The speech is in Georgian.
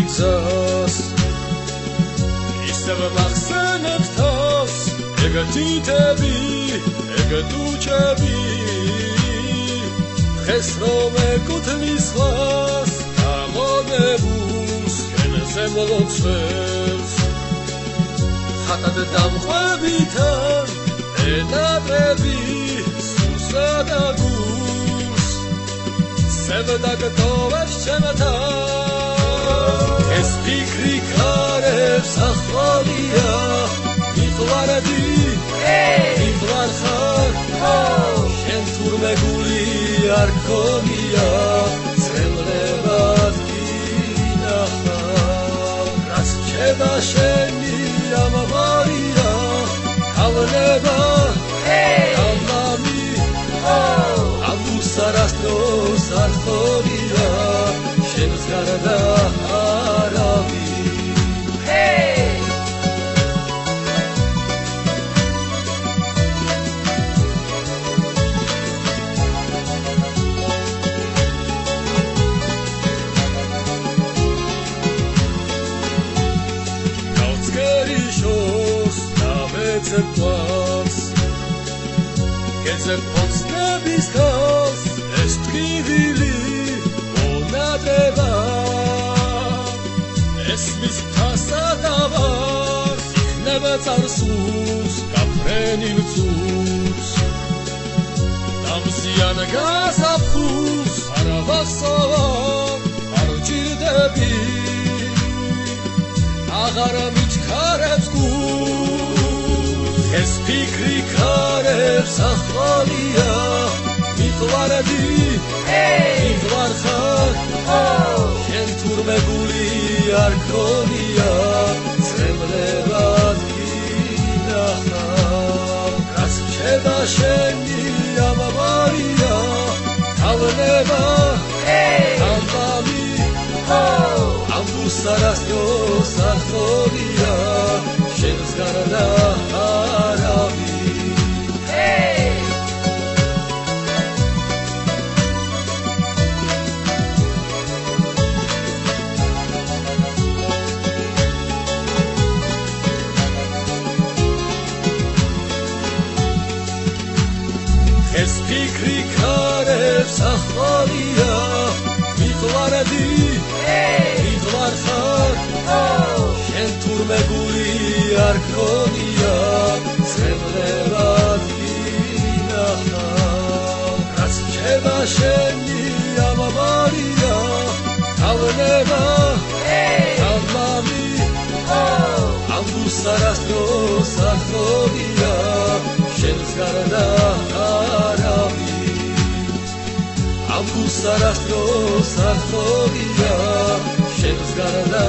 გზას ისევ მახსენებ თავს ეგ თითები ეგ ტუჩები დღეს რომ ეკუთვნის ხას გამონებულს ენზე მოლოცვებს ხატად დამხვევიდან ენატრები სულსა და გულს სევდაგტოვებს ჩემთან ეს ფიქრი ქარებს ახვალია მიტყვარდი მიტყვარ ხარ შენ თურმე გული არ ქონია წემლებად გინახავ რაც შედა შენი ამბავია ავნება ამამი ამუსარასდროს არ ხორია შენს გარდა არავინ Gece potsnebis kals es tgivili monadeva es mis tasadavar ikhnevet arsus gafrenil tsus damzian gazapkhus aravassavar arjirdebi agar michkarebs ეს ფიქრი ქარებს ახვალია მიტყვარდი მიტყვარ ხარ შენ თურმე გული არ ქონია წემლებად გინახავ რაც შედა შენი ამბავია ავნება ამბავი ამბუსარასდროს არ ხორია შენს გარდა ეს ფიქრი ქარებს ახვალია მიტყვარდი მიტყვარ ხარ შენ თურმე გული არ ქონია წემლებად გინახავ რაც შედა შენი ამბავია ავნება ამამი ამბუსარასდროს არ ხორია შენს გარდა ამბუსარასდროს არ ხორია შენს გარდა